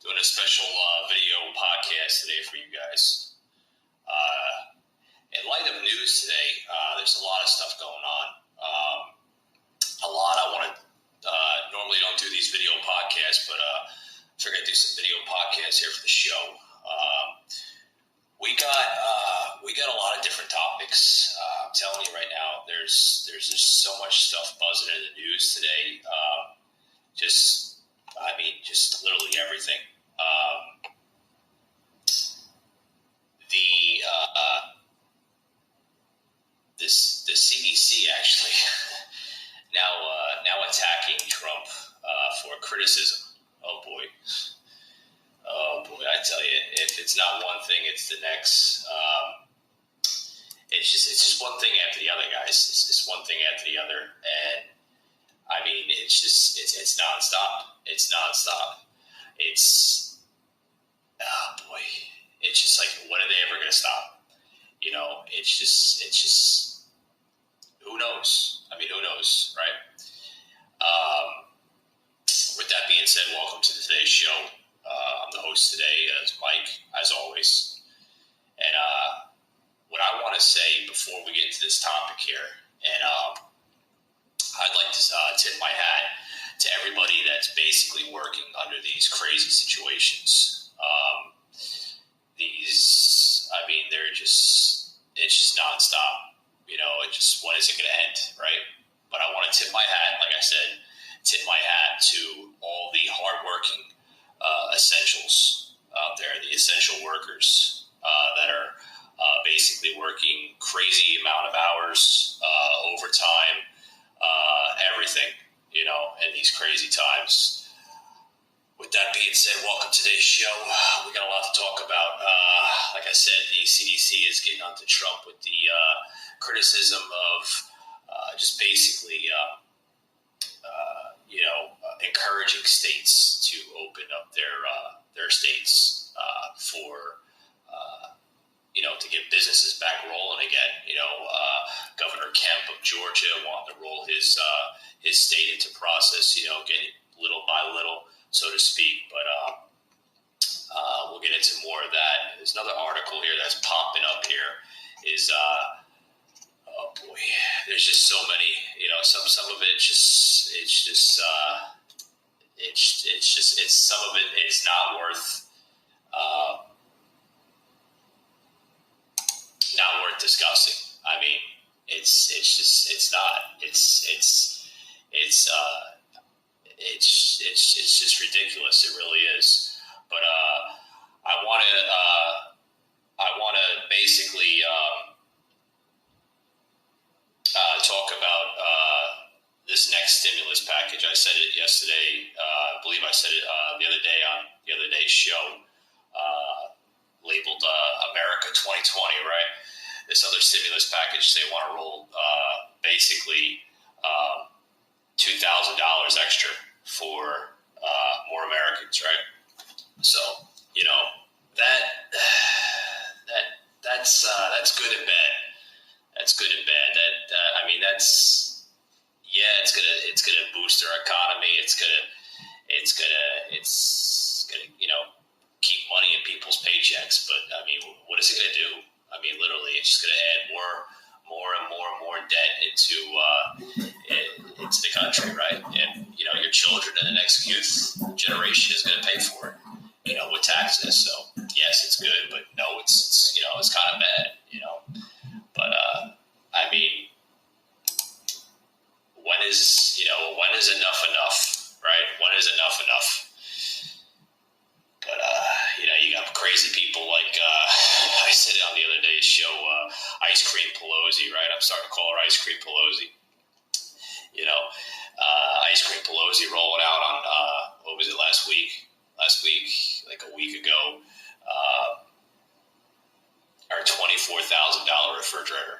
doing a special video podcast today for you guys. In light of news today, there's a lot of stuff going on. I want to normally don't do these video podcasts, but figured I'd do some video podcasts here for the show. We got a lot of different topics. I'm telling you right now, there's just so much stuff buzzing in the news today. Just literally everything. The CDC actually now attacking Trump for criticism. Oh boy, I tell you, if it's not one thing, it's the next. It's just one thing after the other, guys. It's just one thing after the other, and I mean, it's nonstop. It's nonstop. Oh boy, it's just like, when are they ever gonna stop? You know, it's just. Who knows? I mean, who knows, right? With that being said, welcome to today's show. I'm the host today, as Mike, as always. And what I want to say before we get into this topic here, and I'd like to tip my hat to everybody that's basically working under these crazy situations. It's just nonstop. You know, when is it going to end, right? But I want to tip my hat, like I said, to all the hardworking essentials out there, the essential workers that are basically working crazy amount of hours, overtime, everything, you know, in these crazy times. With that being said, welcome to today's show. We got a lot to talk about. Like I said, the CDC is getting onto Trump with the criticism of just basically, encouraging states to open up their states for, to get businesses back rolling again. Governor Kemp of Georgia wanting to roll his state into process, getting little by little, so to speak. But we'll get into more of that. There's another article here that's popping up here. Oh boy, there's just so many. Some of it some of it is not worth discussing. I mean, it's just ridiculous. It really is. But I want to basically talk about this next stimulus package. I said it yesterday. I believe I said it the other day on the other day's show, labeled America 2020, right? This other stimulus package, they want to roll basically $2,000 extra for more Americans, right? So, that's good and bad. That's good and bad. It's gonna boost our economy. It's gonna keep money in people's paychecks. But I mean, what is it gonna do? I mean, literally, it's just gonna add more debt into the country, right? And your children and the next youth generation is gonna pay for it. With taxes. So yes, it's good, but no, it's kind of bad. But I mean, when is enough, right? When is enough? But you got crazy people like I said it on the other day's show, Ice Cream Pelosi, right? I'm starting to call her Ice Cream Pelosi. Ice Cream Pelosi rolling out on what was it last week, like a week ago, our $24,000 refrigerator,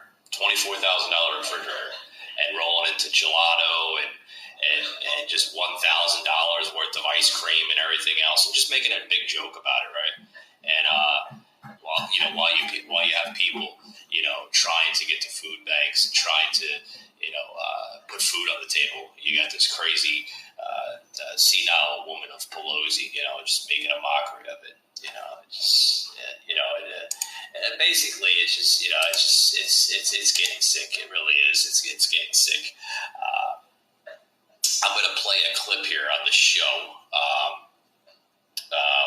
and rolling into gelato and just $1,000 worth of ice cream and everything else, and just making a big joke about it, right? And while you have people, trying to get to food banks and trying to, put food on the table, you got this crazy senile woman of Pelosi, just making a mockery of it. And basically, it's just, it's getting sick. It really is. It's getting sick. I'm going to play a clip here on the show.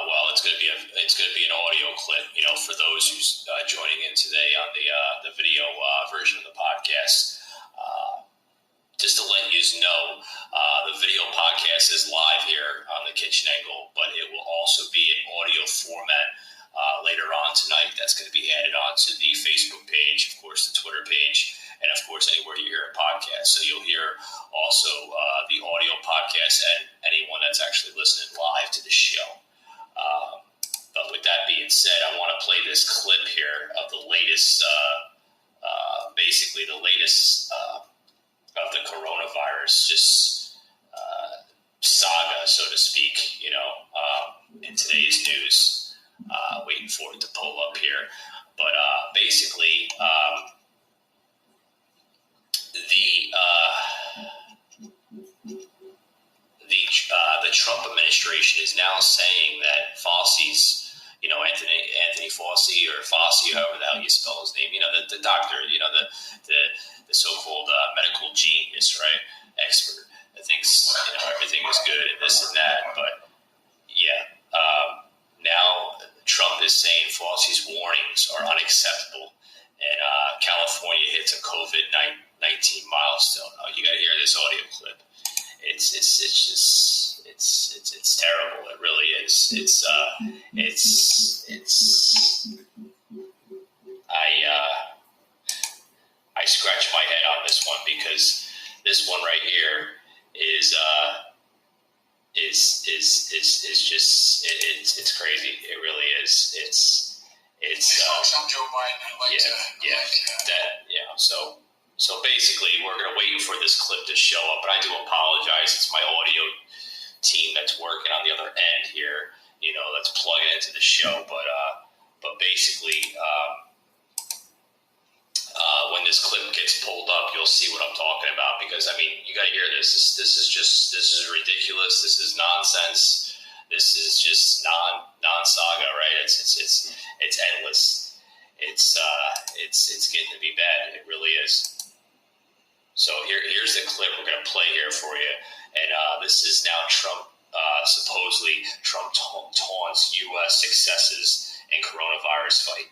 Well, it's going to be an audio clip, for those who's joining in today on the video version of the podcast. Just to let you know, the video podcast is live here on the Kitchen Angle, but it will also be in audio format later on tonight. That's going to be added on to the Facebook page, of course, the Twitter page, and of course, anywhere you hear a podcast. So you'll hear also the audio podcast and anyone that's actually listening live to the show. But with that being said, I want to play this clip here of the latest, basically the latest of the coronavirus, just saga, so to speak, in today's news. Waiting for it to pull up here. But basically, the Trump administration is now saying that Fauci's, Anthony Fauci, or Fauci, however the hell you spell his name, the doctor, the so-called medical genius, right, expert that thinks everything is good and this and that. But yeah, now Trump is saying Fauci's warnings are unacceptable, and California hits a COVID-19 milestone. Oh, you got to hear this audio clip. It's terrible. It really is. I scratch my head on this one, because this one right here is just crazy. It really is. It's I'm Joe Biden. So basically, we're going to wait for this clip to show up, and I do apologize. It's my audio team that's working on the other end here, that's plugging into the show. But basically, when this clip gets pulled up, you'll see what I'm talking about, because, you got to hear this. This is ridiculous. This is nonsense. This is just non-saga, right? It's endless. It's getting to be bad. It really is. So here's the clip we're going to play here for you. And this is now Trump, supposedly Trump taunts U.S. successes in coronavirus fight.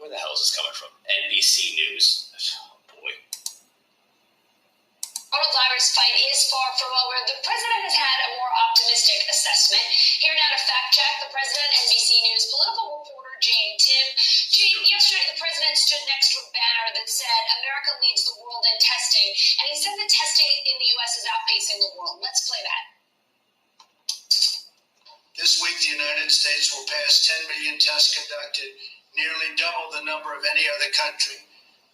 Where the hell is this coming from? NBC News. Oh, boy. Coronavirus fight is far from over. The president has had a more optimistic assessment. Here now to fact check the president, NBC News political reporter Jane Tim. Jane, yesterday the president stood next to a banner that said America leads the world in testing, and he said that testing in the U.S. is outpacing the world. Let's play that. This week, the United States will pass 10 million tests conducted, nearly double the number of any other country.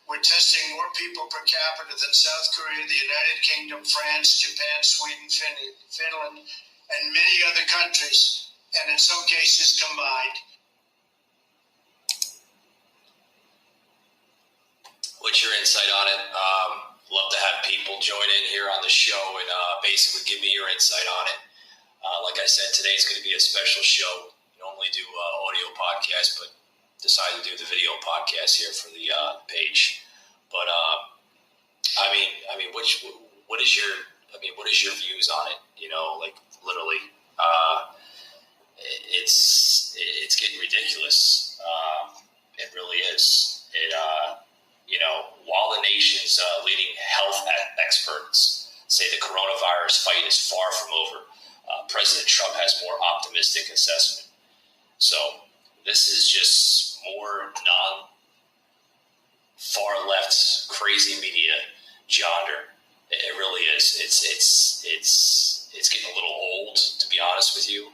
We're testing more people per capita than South Korea, the United Kingdom, France, Japan, Sweden, Finland, and many other countries, and in some cases combined. What's your insight on it? Love to have people join in here on the show and basically give me your insight on it. Like I said, today's going to be a special show. We normally do audio podcasts, but decided to do the video podcast here for the page. But what is your views on it? Literally, it's getting ridiculous. It really is. While the nation's leading health experts say the coronavirus fight is far from over, President Trump has more optimistic assessment. So this is just more far left crazy media yonder. It really is. It's getting a little old, to be honest with you.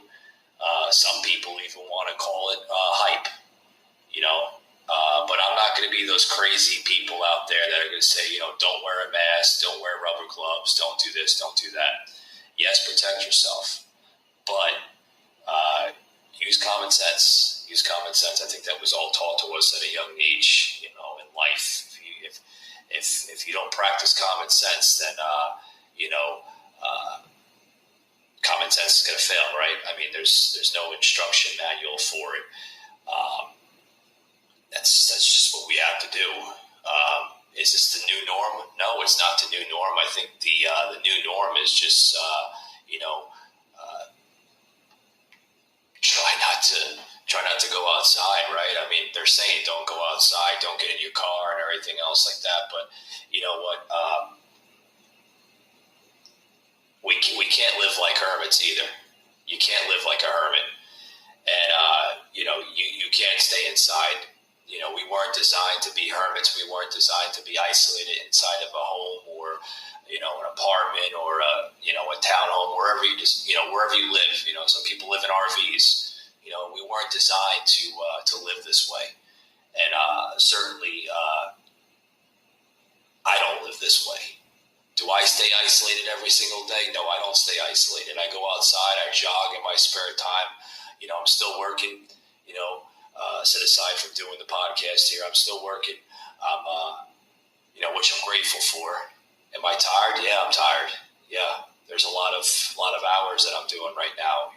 Some people even want to call it hype, but I'm not going to be those crazy people out there that are going to say, don't wear a mask, don't wear rubber gloves, don't do this, don't do that. Yes, protect yourself, but use common sense. Use common sense. I think that was all taught to us at a young age, in life. If you don't practice common sense, then common sense is going to fail, right? I mean, there's no instruction manual for it. That's just what we have to do. Is this the new norm? No, it's not the new norm. I think the new norm is just try not to go outside, right? I mean, they're saying don't go outside, don't get in your car, and everything else like that. But you know what? We can't live like hermits either. You can't live like a hermit, and you can't stay inside. We weren't designed to be hermits. We weren't designed to be isolated inside of a home or, an apartment or a townhome, wherever you live. Some people live in RVs. We weren't designed to live this way. And certainly I don't live this way. Do I stay isolated every single day? No, I don't stay isolated. I go outside. I jog in my spare time. I'm still working, set aside from doing the podcast here. I'm still working, which I'm grateful for. Am I tired? Yeah, I'm tired. Yeah, there's a lot of hours that I'm doing right now,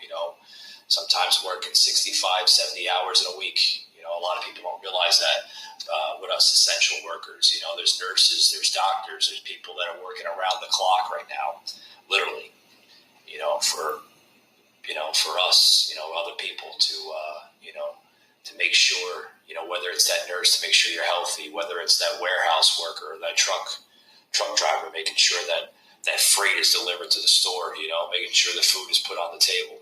sometimes working 65, 70 hours in a week. A lot of people don't realize that with us essential workers, there's nurses, there's doctors, there's people that are working around the clock right now, literally, for us, other people to make sure, whether it's that nurse to make sure you're healthy, whether it's that warehouse worker, that truck driver, making sure that freight is delivered to the store, making sure the food is put on the table.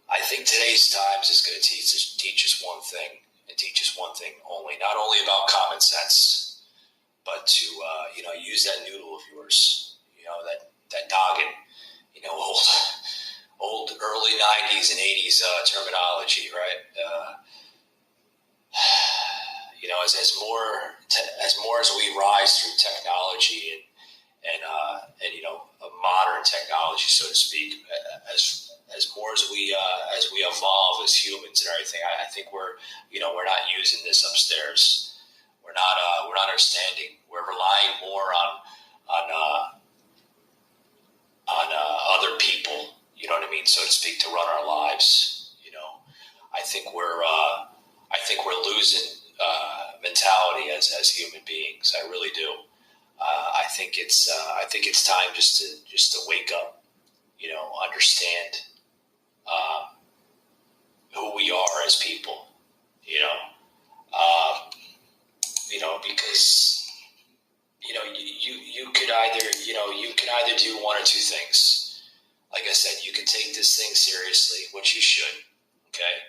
I think today's times is going to teach us one thing, and teach us one thing only, not only about common sense, but to, use that noodle of yours, that noggin, old early 90s and 80s terminology, right? As more as we rise through technology and modern technology, so to speak, as more as we evolve as humans and everything, I think we're not using this upstairs. We're not understanding. We're relying more on other people, so to speak, to run our lives. I think we're losing mentality as human beings. I really do. I think it's time just to wake up. Understand who we are as people. Because you can either do one or two things. Like I said, you can take this thing seriously, which you should. Okay.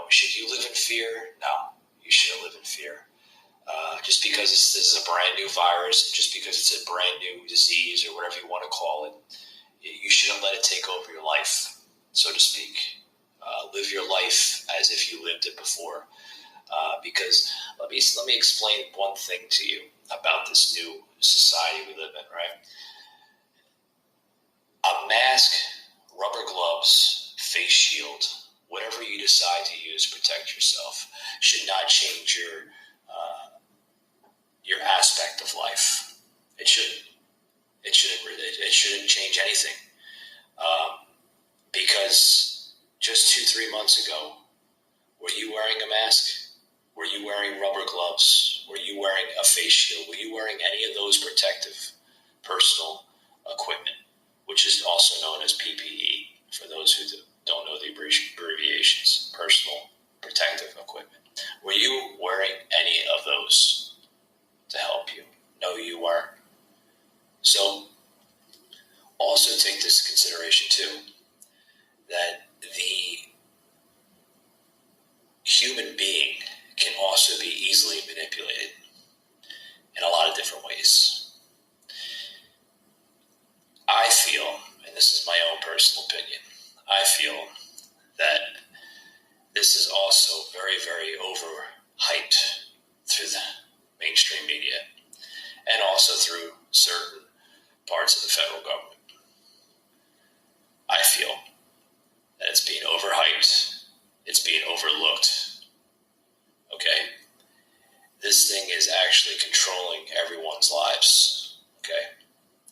Should you live in fear? No, you shouldn't live in fear. Just because this is a brand new virus, just because it's a brand new disease or whatever you want to call it, you shouldn't let it take over your life, so to speak. Live your life as if you lived it before. Because let me explain one thing to you about this new society we live in, right? A mask, rubber gloves, face shield, whatever you decide to use to protect yourself should not change your aspect of life. It shouldn't. It shouldn't change anything. Because just 2-3 months ago, were you wearing a mask? Were you wearing rubber gloves? Were you wearing a face shield? Were you wearing any of those protective personal equipment, which is also known as PPE, for those who don't know the abbreviations, personal protective equipment? Were you wearing any of those to help you? No, you weren't. So also take this into consideration too, that the human being can also be easily manipulated in a lot of different ways. I feel, and this is my own personal opinion, I feel that this is also very, very overhyped through the mainstream media and also through certain parts of the federal government. I feel that it's being overhyped, it's being overlooked. Okay? This thing is actually controlling everyone's lives. Okay?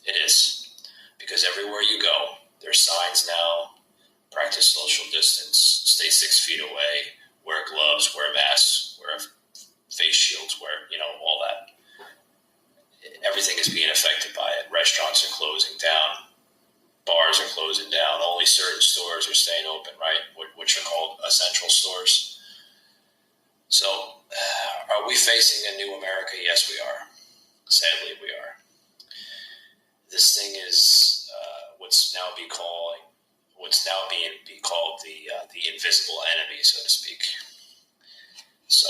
It is. Because everywhere you go, practice social distance, stay 6 feet away, wear gloves, wear masks, wear face shields, wear, all that. Everything is being affected by it. Restaurants are closing down. Bars are closing down. Only certain stores are staying open, right? Which are called essential stores. So, are we facing a new America? Yes, we are. Sadly, we are. This thing is what's now being called the invisible enemy, so to speak. So,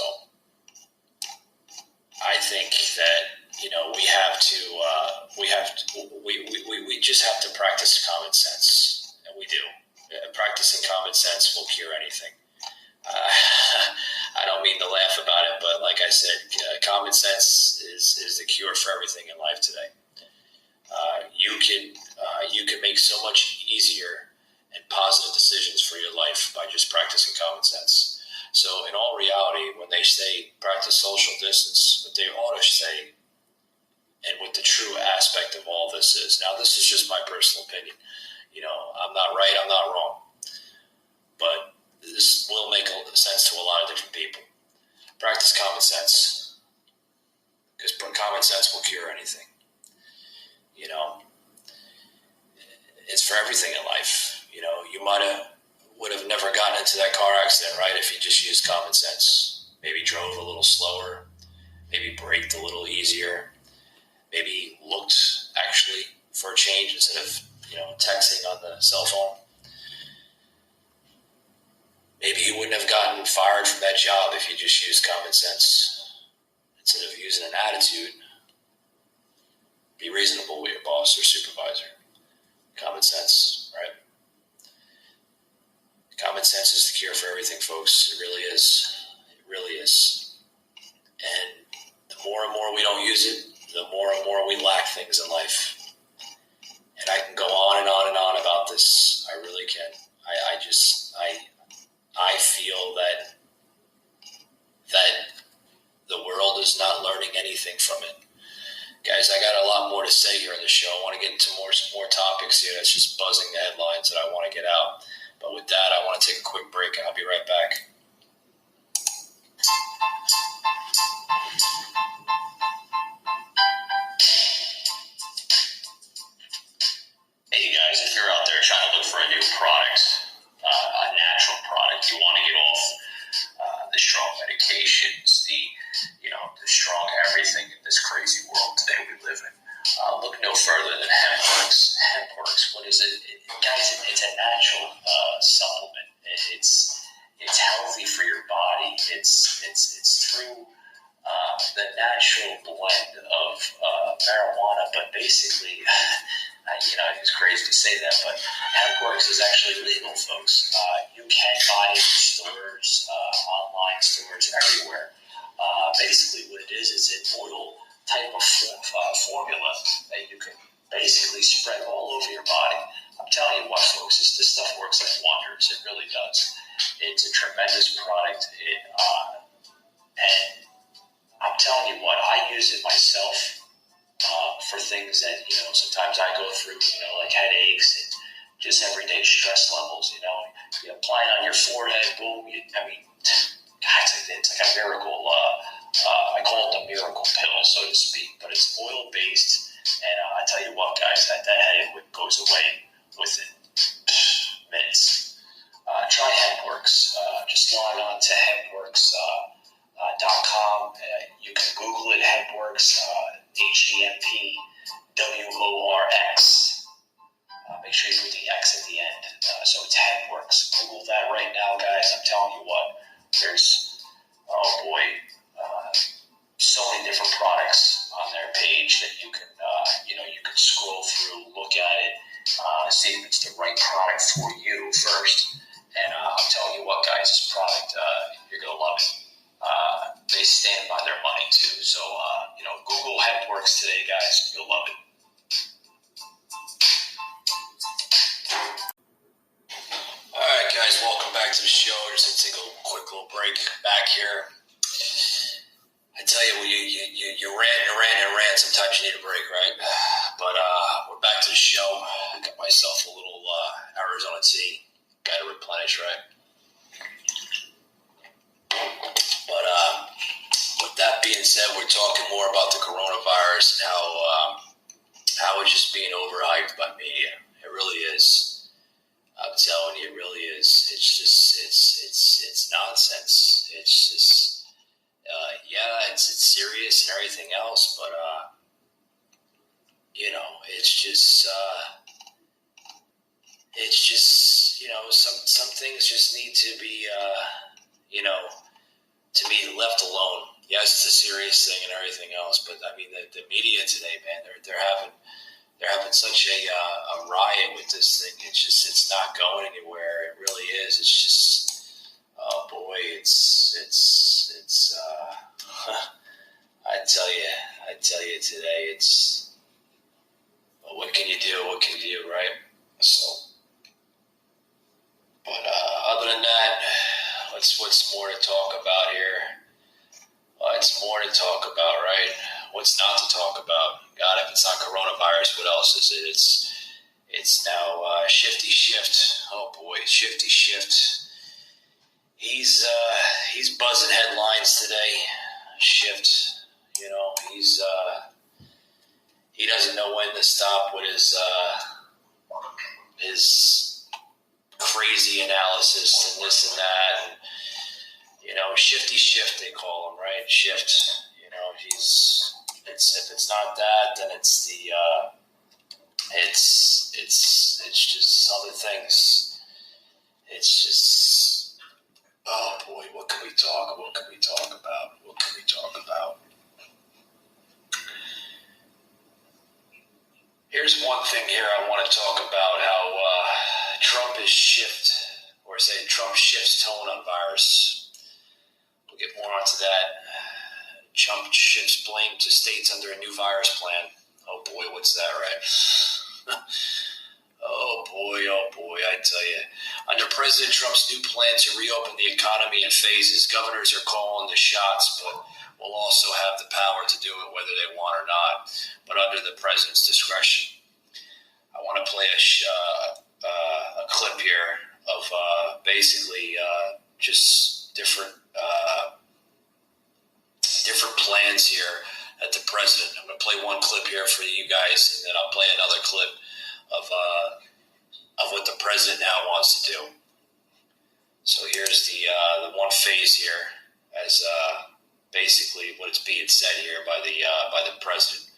I think that we just have to practice common sense, and we do. Practicing common sense will cure anything. I don't mean to laugh about it, but like I said, common sense is the cure for everything in life today. You can make so much easier and positive decisions for your life by just practicing common sense. So in all reality, when they say practice social distance, what they ought to say, and what the true aspect of all this is, now this is just my personal opinion. I'm not right, I'm not wrong. But this will make sense to a lot of different people. Practice common sense. Because common sense will cure anything. It's for everything in life. You would have never gotten into that car accident, right, if you just used common sense. Maybe drove a little slower. Maybe braked a little easier. Maybe looked actually for a change instead of, texting on the cell phone. Maybe you wouldn't have gotten fired from that job if you just used common sense. Instead of using an attitude, be reasonable with your boss or supervisor. Common sense, right? Common sense is the cure for everything, folks. It really is. It really is. And the more and more we don't use it, the more and more we lack things in life. And I can go on and on and on about this. I really can. I feel that the world is not learning anything from it. Guys, I got a lot more to say here in the show. I want to get into more topics here that's just buzzing the headlines that I want to get out. But with that, I want to take a quick break, and I'll be right back. Hey guys, if you're out there trying to look for a new product, a natural product, you want to get off the strong medications, the strong everything in this crazy world today we live in. Look no further than HempWorks. HempWorks, what is it? Guys, it's a natural supplement. It's healthy for your body. It's through the natural blend of marijuana, but basically, it's crazy to say that, but HempWorks is actually legal, folks. You can buy it in stores, online stores, everywhere. Basically, what it is an oil type of formula that you can basically spread all over your body. I'm telling you what, folks, this stuff works like wonders. It really does. It's a tremendous product. And I'm telling you what, I use it myself for things that, sometimes I go through, like headaches and just everyday stress levels, you apply it on your forehead, boom, it's like a miracle, I call it the miracle pill, so to speak, but it's oil-based, and I tell you what, guys, that headache goes away within minutes. Try HempWorks. Just log on to HempWorks.com. You can Google it, HempWorks, HempWorks. Make sure you put the X at the end. So it's HempWorks. Google that right now, guys. I'm telling you what, there's, so many different products on their page that you can scroll through, look at it, see if it's the right product for you first. And I'm telling you what, guys, this product, you're going to love it. They stand by their money, too. So, Google HempWorks today, guys. You'll love it. All right, guys, welcome back to the show. Just to take a quick little break back here. I tell you, you rant. Sometimes you need a break, right? But we're back to the show. I got myself a little Arizona tea. Got to replenish, right? But with that being said, we're talking more about the coronavirus and how it's just being overhyped by media. It really is. I'm telling you, it really is. It's just it's nonsense. It's just it's serious and everything else, but it's just some things just need to be to be left alone. Yes, it's a serious thing and everything else, but I mean the media today, man, they're having such a riot with this thing. It's not going anywhere. It really is. It's just, oh boy, it's I tell you today, it's, well, what can you do? What can you do, right? So, but other than that, what's more to talk about here? It's more to talk about, right? What's not to talk about? God, if it's not coronavirus, what else is it? It's now Shifty Shift. Oh boy, Shifty Shift. He's buzzing headlines today. Shift, he doesn't know when to stop with his crazy analysis and this and that. And, Shifty Shift, they call him, right? Shift. If it's not that, then it's the it's just other things. It's just, oh boy, what can we talk about? Here's one thing here I want to talk about, how Trump shifts tone on virus. We'll get more onto that. Trump shifts blame to states under a new virus plan. Oh boy, what's that, right? Oh boy, I tell you. Under President Trump's new plan to reopen the economy in phases, governors are calling the shots, but will also have the power to do it whether they want or not, but under the president's discretion. I want to play a clip here of basically just different plans here at the president. I'm going to play one clip here for you guys, and then I'll play another clip of what the president now wants to do. So here's the one phase here as basically what is being said here by the president.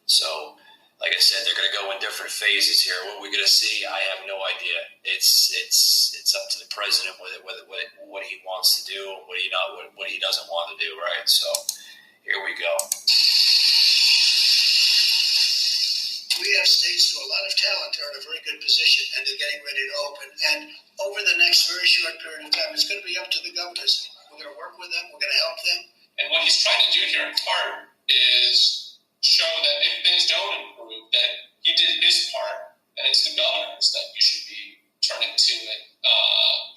So, like I said, they're going to go in different phases here. What we're going to see, I have no idea. It's up to the president what he wants to do, what he doesn't want to do, right? So here we go. We have states with a lot of talent are in a very good position, and they're getting ready to open. And over the next very short period of time, it's going to be up to the governors. We're going to work with them. We're going to help them. And what he's trying to do here in part is show that if things don't improve, that he did his part, and it's the governors that you should be turning to and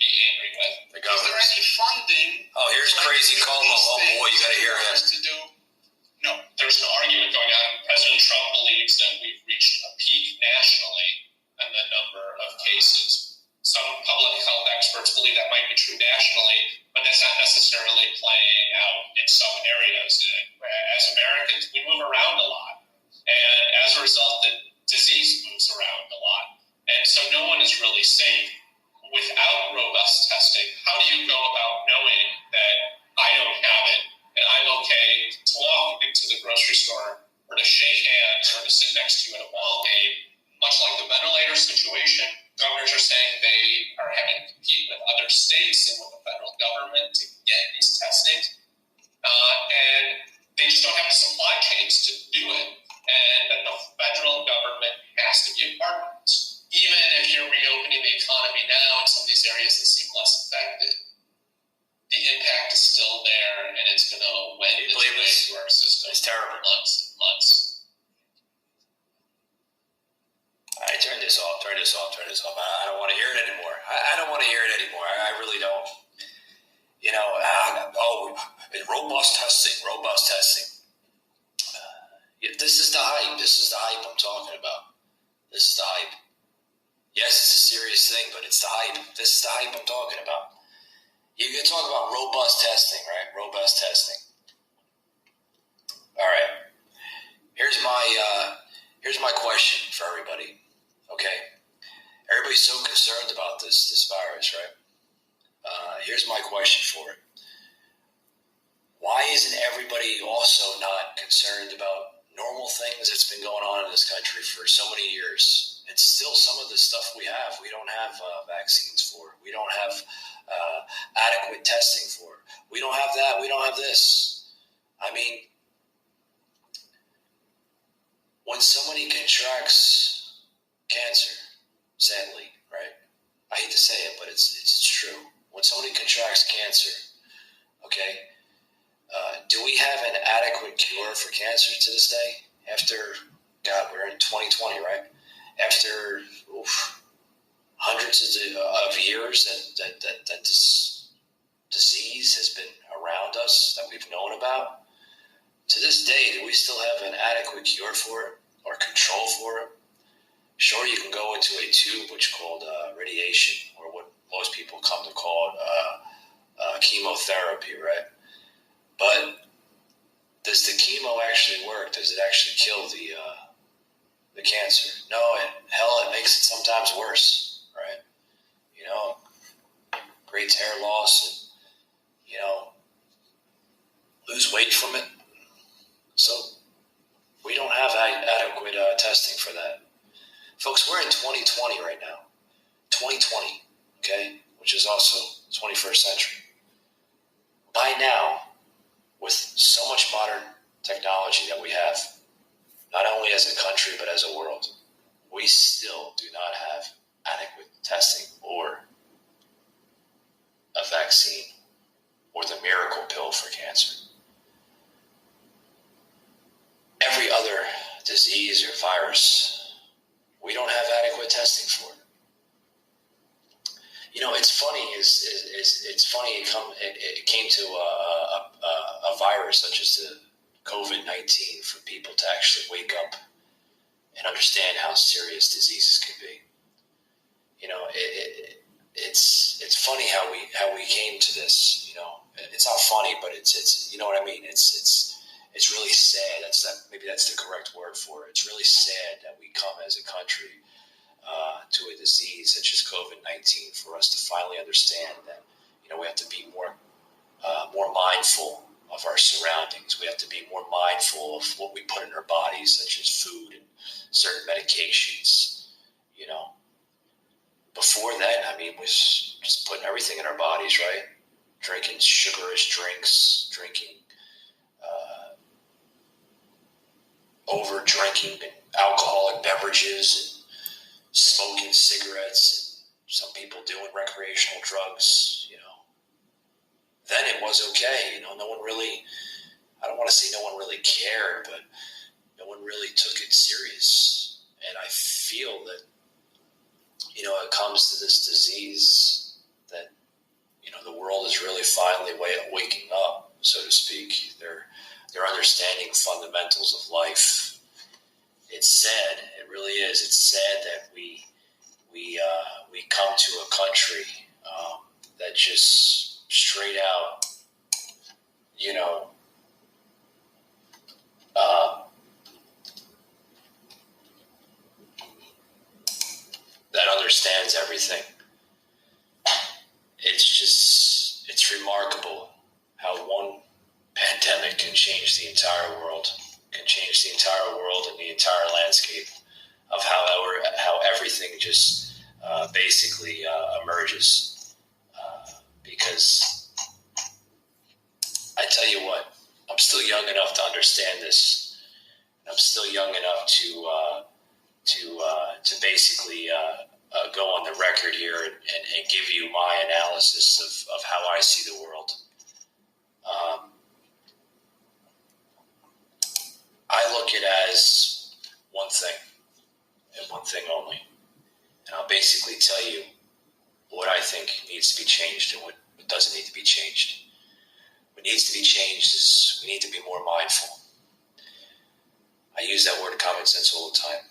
be angry with. The governors. Is there any funding? Oh, here's Crazy Como. Oh boy, you got to hear him. To do? No, there's an argument going on. President Trump believes that we've reached a peak nationally in the number of cases. Some public health experts believe that might be true nationally, but that's not necessarily playing out in some areas. As Americans, we move around a lot, and as a result, the disease moves around a lot. And so no one is really safe. Without robust testing, how do you go about knowing that I don't have it and I'm okay to walk into the grocery store or to shake hands or to sit next to you at a ball game? Much like the ventilator situation, governors are saying they are having to compete with other states and with the federal government to get these testing. And they just don't have the supply chains to do it. And that the federal government has to be a part of it. Even if you're reopening the economy now in some of these areas that seem less affected, the impact is still there, and it's going to wend its way through our system. It's terrible. For months and months. All right, turn this off. I don't want to hear it anymore. I don't want to hear it anymore. I really don't. Robust testing. This is the hype. I'm talking about. This is the hype. Yes, it's a serious thing, but it's the hype. This is the hype I'm talking about. You can talk about robust testing, right? Robust testing. All right. Here's my question for everybody. Okay. Everybody's so concerned about this virus, right? Here's my question for it. Why isn't everybody also not concerned about normal things that's been going on in this country for so many years? And still some of the stuff we don't have vaccines for. We don't have adequate testing for. We don't have that. We don't have this. I mean, when somebody contracts cancer, sadly, right? I hate to say it, but it's true. When somebody contracts cancer, okay, do we have an adequate cure for cancer to this day? After, God, we're in 2020, right? After hundreds of years that this disease has been around us, that we've known about, to this day, do we still have an adequate cure for it or control for it? Sure, you can go into a tube, which is called radiation, or what most people come to call chemotherapy, right? But does the chemo actually work? Does it actually kill the cancer? No, it makes it sometimes worse, right? You know, creates hair loss and, lose weight from it. So we don't have adequate testing for that. Folks, we're in 2020 right now. 2020, okay, which is also 21st century. By now, with so much modern technology that we have, not only as a country but as a world, we still do not have adequate testing or a vaccine or the miracle pill for cancer. Every other disease or virus, we don't have adequate testing for it. It's funny. It's funny. It came to a virus such as the COVID-19 for people to actually wake up and understand how serious diseases can be. It's funny how we came to this. It's not funny, but it's you know what I mean. It's really sad. Maybe that's the correct word for it. It's really sad that we come as a country to a disease such as COVID-19 for us to finally understand that we have to be more mindful of our surroundings. We have to be more mindful of what we put in our bodies, such as food and certain medications. Before then, it was just putting everything in our bodies, right? Drinking sugarish drinks, drinking over drinking and alcoholic beverages, and smoking cigarettes, and some people doing recreational drugs. Then it was okay. No one really, I don't want to say no one really cared, but no one really took it serious. And I feel that, it comes to this disease that, the world is really finally waking up, so to speak. They're understanding fundamentals of life. It's sad. It really is. It's sad that we come to a country that just straight out, that understands everything. It's remarkable how one pandemic can change the entire world, and the entire landscape of how everything just basically emerges. Because I tell you what, I'm still young enough to understand this. I'm still young enough to basically go on the record here and give you my analysis of how I see the world. I look at it as one thing and one thing only. And I'll basically tell you what I think needs to be changed and what doesn't need to be changed. What needs to be changed is we need to be more mindful. I use that word common sense all the time.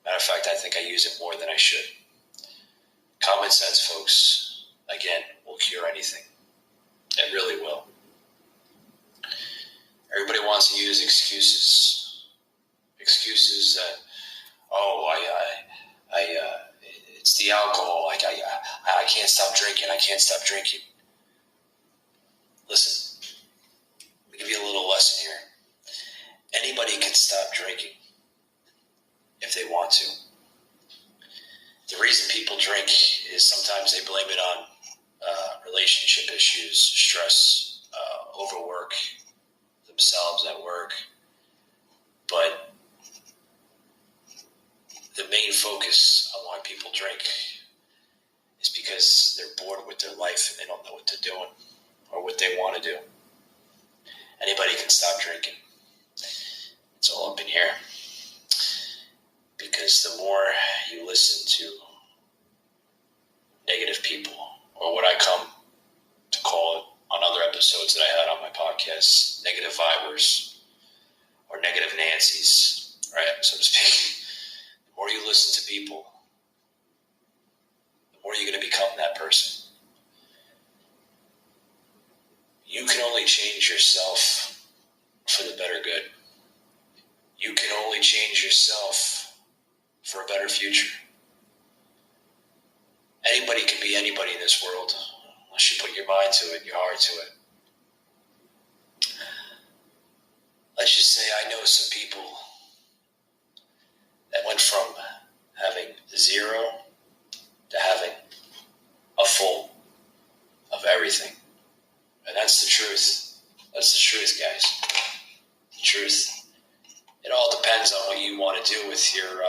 Matter of fact, I think I use it more than I should. Common sense, folks, again, will cure anything. It really will. Everybody wants to use excuses. Excuses that, it's the alcohol. I can't stop drinking. I can't stop drinking. Listen, let me give you a little lesson here. Anybody can stop drinking if they want to. The reason people drink is sometimes they blame it on relationship issues, stress, overwork, themselves at work. But the main focus on why people drink is because they're bored with their life and they don't know what they're doing or what they want to do. Anybody can stop drinking. It's all up in here. Because the more you listen to negative people, or what I come to call it on other episodes that I had on my podcast, negative vibers, or negative Nancy's, right, so to speak. The more you listen to people, the more you're going to become that person. You can only change yourself for the better good. You can only change yourself for a better future. Anybody can be anybody in this world, unless you put your mind to it, your heart to it. Let's just say I know some people that went from having zero to having a full of everything. And that's the truth. That's the truth, guys. The truth. It all depends on what you want to do with your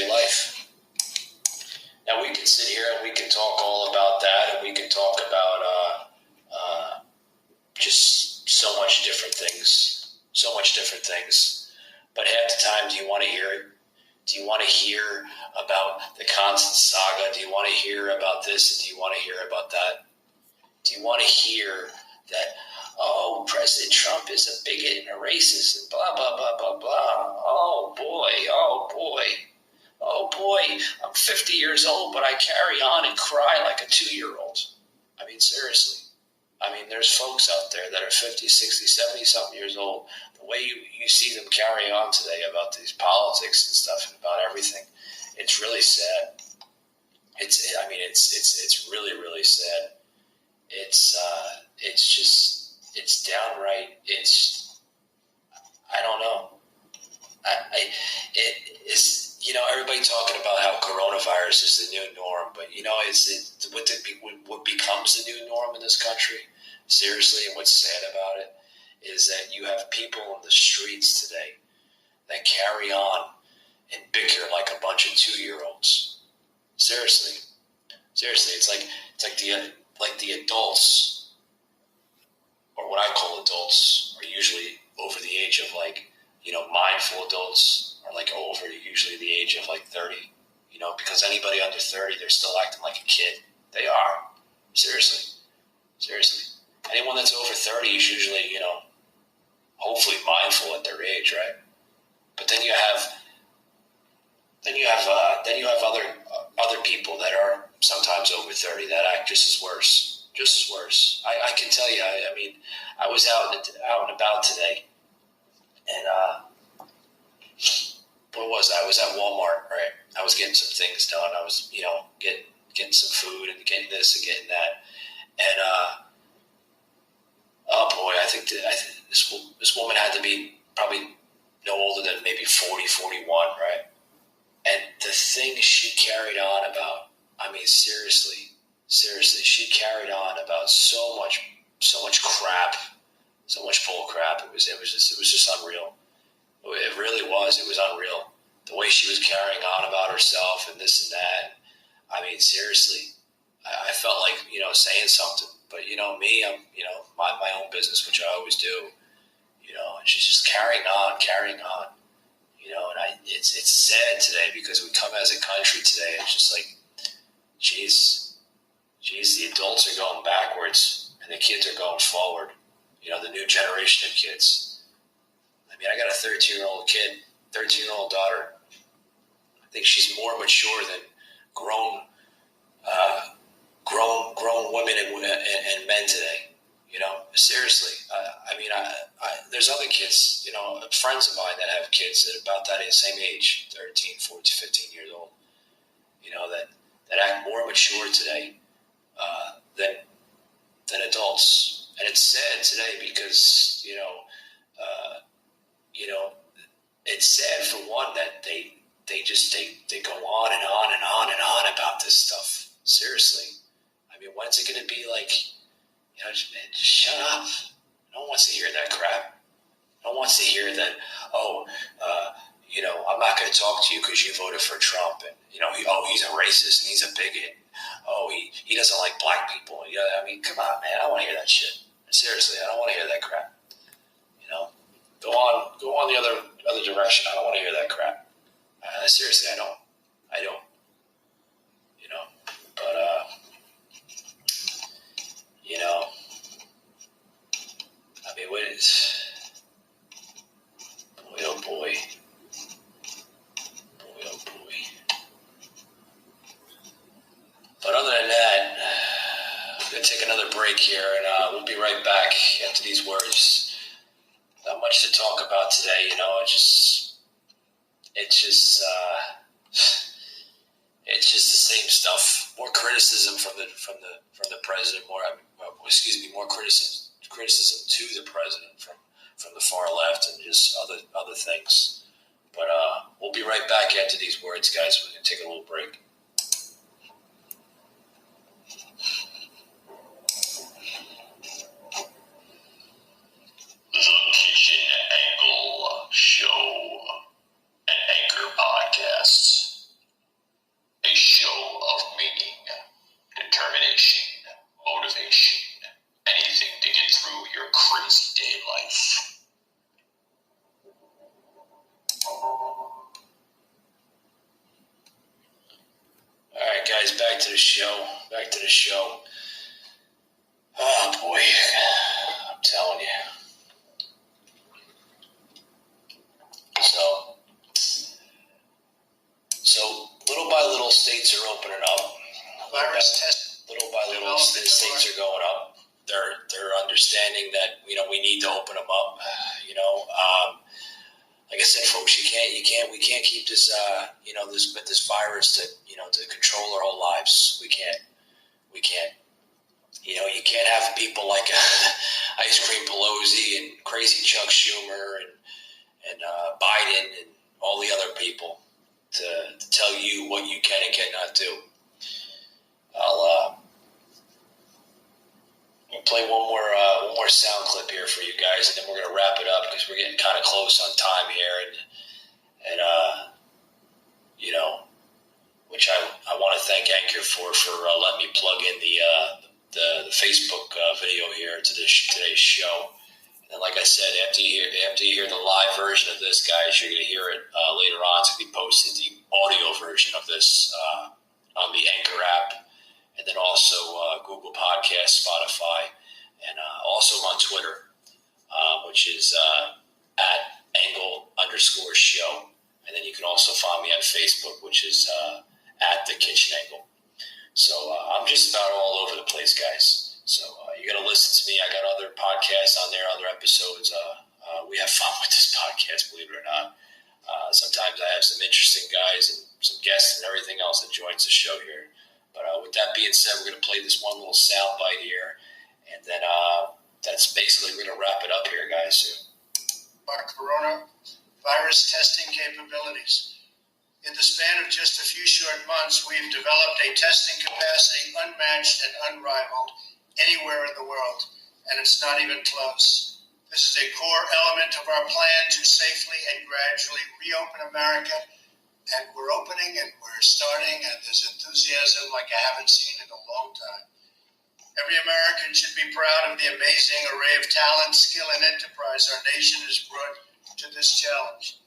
life. Now, we can sit here and we can talk all about that, and we can talk about just so much different things. But half the time, do you want to hear it? Do you want to hear about the constant saga? Do you want to hear about this? And do you want to hear about that? Do you want to hear that, oh, President Trump is a bigot and a racist and blah, blah, blah, blah, blah. Oh, boy, I'm 50 years old, but I carry on and cry like a 2-year-old. I mean, seriously. I mean, there's folks out there that are 50, 60, 70-something years old. The way you see them carry on today about these politics and stuff and about everything, it's really sad. It's really, really sad. It's downright, I don't know. Everybody talking about how coronavirus is the new norm, but what becomes the new norm in this country, seriously, and what's sad about it is that you have people in the streets today that carry on and bicker like a bunch of 2-year-olds. Seriously, it's like the adults, or what I call adults, are usually over the age of mindful adults are usually the age of 30, because anybody under 30, they're still acting like a kid. They are. Seriously. Anyone that's over 30 is usually, hopefully mindful at their age, right? But then you have other people that are sometimes over 30 that act just as worse. I can tell you. I mean, I was out and about today, and what was I? I was at Walmart, right? I was getting some things done. I was, getting some food and getting this and getting that, and oh boy, I think this woman had to be probably no older than maybe 40, 41, right? And the thing she carried on about, I mean, seriously, she carried on about so much crap, so much bull crap. It was just unreal. It really was. It was unreal. The way she was carrying on about herself and this and that. I mean, seriously, I felt like, saying something. But, me, I'm, mind my own business, which I always do. And she's just carrying on. And it's sad today because we come as a country today. It's just like, geez, the adults are going backwards and the kids are going forward. The new generation of kids. I mean, I got a 13-year-old daughter, think she's more mature than grown women and men today. You know, seriously. There's other kids, you know, friends of mine that have kids that are about that same age, 13, 14, 15 years old, you know, that act more mature today than adults. And it's sad today because, it's sad for one that they go on and on and on and on about this stuff. Seriously. I mean, when's it going to be like, you know, just shut up. No one wants to hear that crap. No one wants to hear that, I'm not going to talk to you because you voted for Trump. And, he's a racist and he's a bigot. Oh, he doesn't like black people. You know, I mean, come on, man. I don't want to hear that shit. Seriously, I don't want to hear that crap. You know, go on the other direction. I don't want to hear that crap. Seriously, I don't. You know, but I mean, what is? Boy, oh boy. Boy, oh boy. But other than that, I'm going to take another break here, and we'll be right back after these words. Not much to talk about today, you know. It's just the same stuff. More criticism from the president. More criticism to the president from the far left, and just other things. But we'll be right back after these words, guys. We're gonna take a little break. The Kitchen Angle Show, an Anchor podcast, a show of meaning, determination, motivation, anything to get through your crazy day life. All right, guys, back to the show. Oh boy, I'm telling you. So little by little, states are opening up. Little by little, states are going up. They're understanding that we need to open them up. Like I said, folks, we can't keep this this virus to control our whole lives. We can't. You can't have people like Ice Cream Pelosi and Crazy Chuck Schumer and Biden and all the other people to tell you what you can and cannot do. I'll play one more sound clip here for you guys, and then we're gonna wrap it up because we're getting kind of close on time here, and which I want to thank Anchor for letting me plug in the Facebook video here to today's show. And like I said, after you hear the live version of this, guys, you're gonna hear it later on. It's gonna be posted, the audio version of this on the Anchor app, and then also Google Podcasts, Spotify, and also on Twitter, which is at @angle_show. And then you can also find me on Facebook, which is at The Kitchen Angle. So I'm just about all over the place, guys. So you're going to listen to me. I got other podcasts on there, other episodes. We have fun with this podcast, believe it or not. Sometimes I have some interesting guys and some guests and everything else that joins the show here. But with that being said, we're going to play this one little sound bite here. And then that's basically, we're going to wrap it up here, guys. Our coronavirus testing capabilities. In the span of just a few short months, we've developed a testing capacity unmatched and unrivaled anywhere in the world, and it's not even close. This is a core element of our plan to safely and gradually reopen America, and we're opening and we're starting, and there's enthusiasm like I haven't seen in a long time. Every American should be proud of the amazing array of talent, skill, and enterprise our nation has brought to this challenge.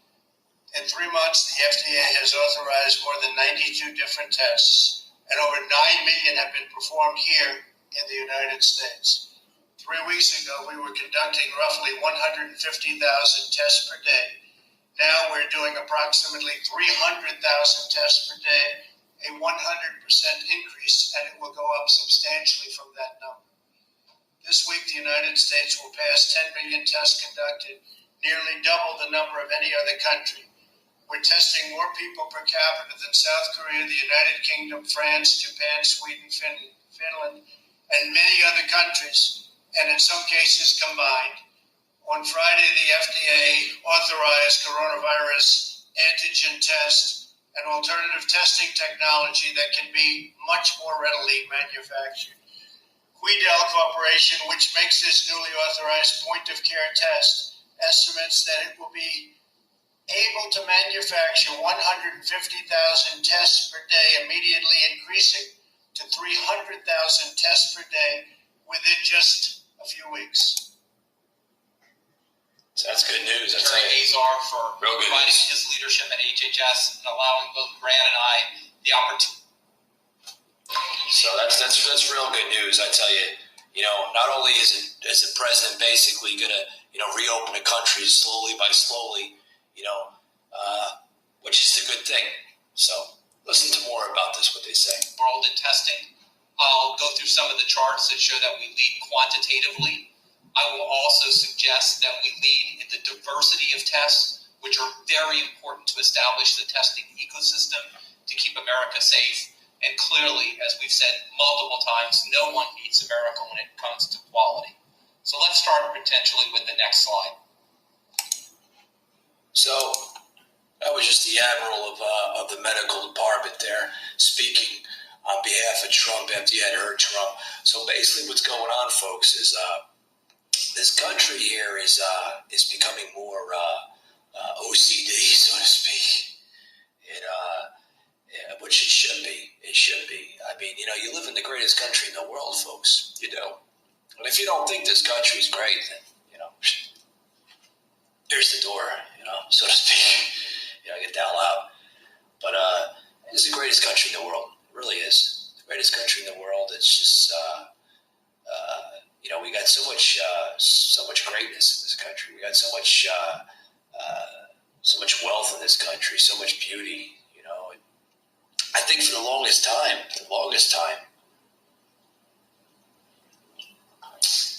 In 3 months, the FDA has authorized more than 92 different tests, and over 9 million have been performed here in the United States. 3 weeks ago, we were conducting roughly 150,000 tests per day, Now we're doing approximately 300,000 tests per day, a 100% increase, and it will go up substantially from that number. This week, the United States will pass 10 million tests conducted, nearly double the number of any other country. We're testing more people per capita than South Korea, the United Kingdom, France, Japan, Sweden, Finland, and many other countries, and in some cases combined. On Friday, the FDA authorized coronavirus antigen test, an alternative testing technology that can be much more readily manufactured. Quidel Corporation, which makes this newly authorized point-of-care test, estimates that it will be able to manufacture 150,000 tests per day, immediately increasing to 300,000 tests per day within just a few weeks. So that's good news. That's Terry Azar for providing news. his leadership at HHS and allowing both Grant and I the opportunity. So that's real good news. I tell you, not only is the president basically going to reopen the country slowly by slowly, which is a good thing. So listen to more about this, what they say. World in testing. I'll go through some of the charts that show that we lead quantitatively. I will also suggest that we lead in the diversity of tests, which are very important to establish the testing ecosystem to keep America safe. And clearly, as we've said multiple times, no one beats America when it comes to quality. So let's start potentially with the next slide. So that was just the admiral of the medical department there speaking on behalf of Trump after you had heard Trump. So basically what's going on, folks, is this country here is becoming more OCD, so to speak. Which it should be. It should be. I mean, you live in the greatest country in the world, folks. You do. And if you don't think this country is great, then, there's the door, so to speak. Get the hell out. But it's the greatest country in the world. It really is. The greatest country in the world. It's just, we got so much greatness in this country. We got so much wealth in this country, so much beauty, I think for the longest time,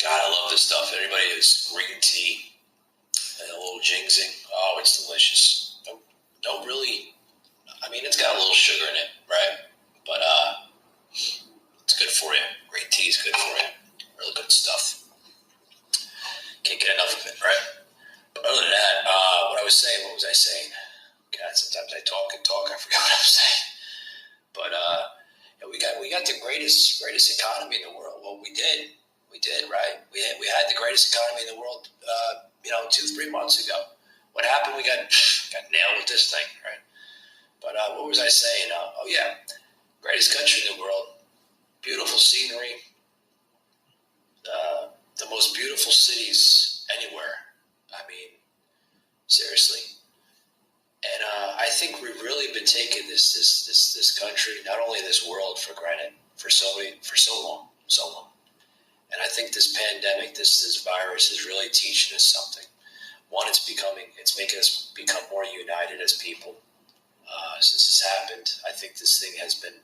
God, I love this stuff. Everybody is green tea and a little ginseng. Oh, it's delicious. Don't really, it's got a little sugar in it, right? But it's good for you. Green tea is good for you. Really good stuff. Can't get enough of it, right? But other than that, what was I saying? God, sometimes I talk, I forget what I'm saying. But we got the greatest economy in the world. Well, we did, right? We had the greatest economy in the world, 2-3 months ago. What happened? We got nailed with this thing, right? But what was I saying? Greatest country in the world, beautiful scenery, the most beautiful cities anywhere. Seriously. And I think we've really been taking this country, not only this world, for granted for so long. And I think this pandemic, this virus, is really teaching us something. One, it's making us become more united as people. Since this happened, I think this thing has been,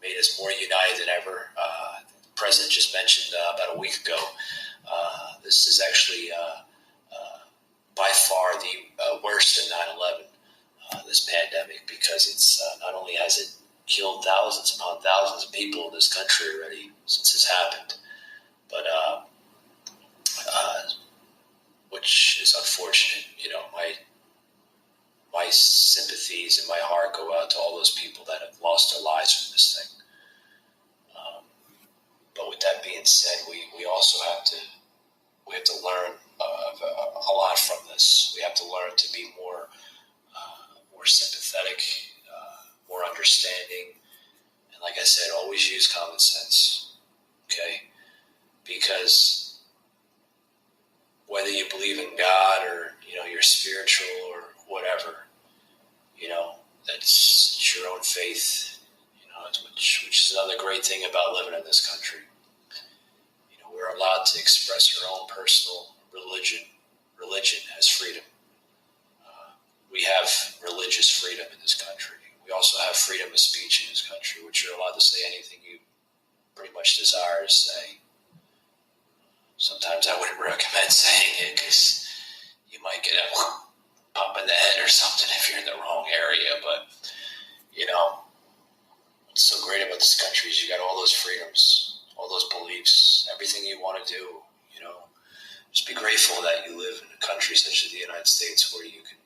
made us more united than ever. The president just mentioned about a week ago. This is actually by far the worst than 9/11, this pandemic, because it's not only has it killed thousands upon thousands of people in this country already since this happened, but which is unfortunate. My sympathies and my heart go out to all those people that have lost their lives from this thing. But with that being said, we also have to learn a lot from this. We have to learn to be more sympathetic, more understanding, and like I said, always use common sense. Okay, because whether you believe in God or you're spiritual or whatever, that's your own faith. Which is another great thing about living in this country. We're allowed to express our own personal religion. Religion has freedom. we have religious freedom in this country. We also have freedom of speech in this country, which you're allowed to say anything you pretty much desire to say. Sometimes I wouldn't recommend saying it because you might get a pump in the head or something if you're in the wrong area. But, what's so great about this country is you got all those freedoms, all those beliefs, everything you want to do, Just be grateful that you live in a country such as the United States where you can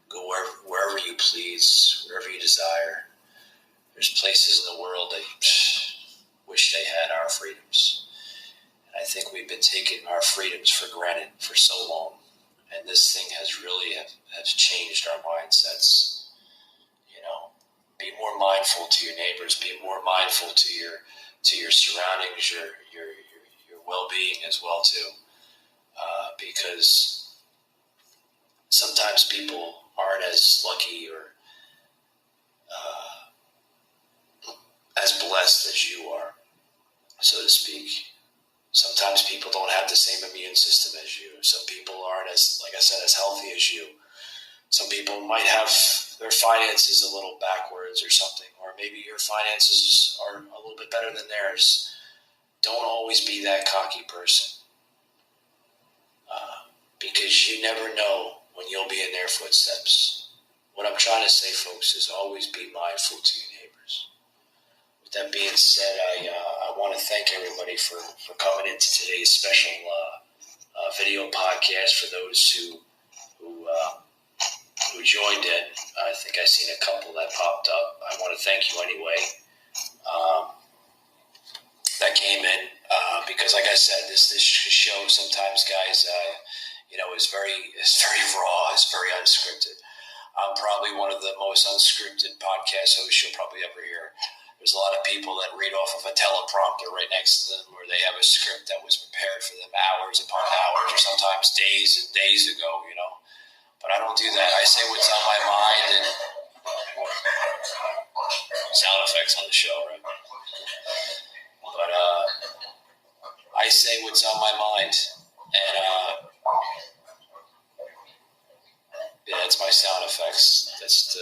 go wherever you please, wherever you desire. There's places in the world that wish they had our freedoms. And I think we've been taking our freedoms for granted for so long. And this thing has really has changed our mindsets. Be more mindful to your neighbors. Be more mindful to your surroundings, your well-being as well too. Because sometimes people aren't as lucky or as blessed as you are, so to speak. Sometimes people don't have the same immune system as you. Some people aren't as, like I said, as healthy as you. Some people might have their finances a little backwards or something, or maybe your finances are a little bit better than theirs. Don't always be that cocky person, because you never know when you'll be in their footsteps. What I'm trying to say, folks, is always be mindful to your neighbors. With that being said, I want to thank everybody for coming into today's special video podcast. For those who joined in, I think I seen a couple that popped up. I want to thank you anyway. That came in because, like I said, this show sometimes, guys, is very raw. It's very unscripted. I'm probably one of the most unscripted podcast hosts you'll probably ever hear. There's a lot of people that read off of a teleprompter right next to them, where they have a script that was prepared for them hours upon hours, or sometimes days and days ago, But I don't do that. I say what's on my mind, and sound effects on the show, right? But I say what's on my mind, and that's my sound effects. That's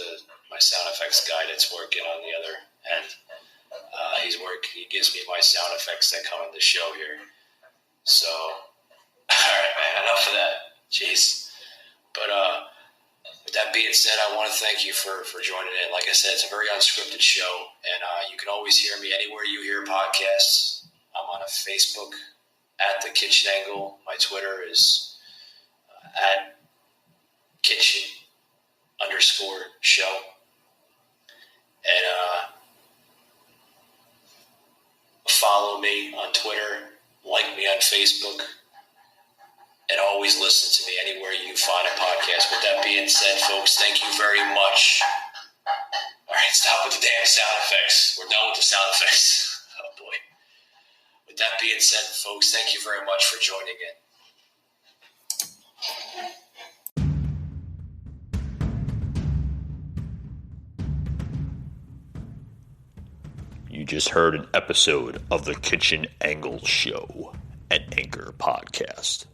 my sound effects guy that's working on the other end. He gives me my sound effects that come in the show here. So, all right, man, enough of that. Jeez. But with that being said, I want to thank you for joining in. Like I said, it's a very unscripted show, and you can always hear me anywhere you hear podcasts. I'm on a Facebook at The Kitchen Angle. My Twitter is at Kitchen_show. And follow me on Twitter, like me on Facebook, and always listen to me anywhere you find a podcast. With that being said, folks, thank you very much. All right, stop with the damn sound effects. We're done with the sound effects. Oh, boy. With that being said, folks, thank you very much for joining in. You just heard an episode of the Kitchen Angle Show, an Anchor podcast.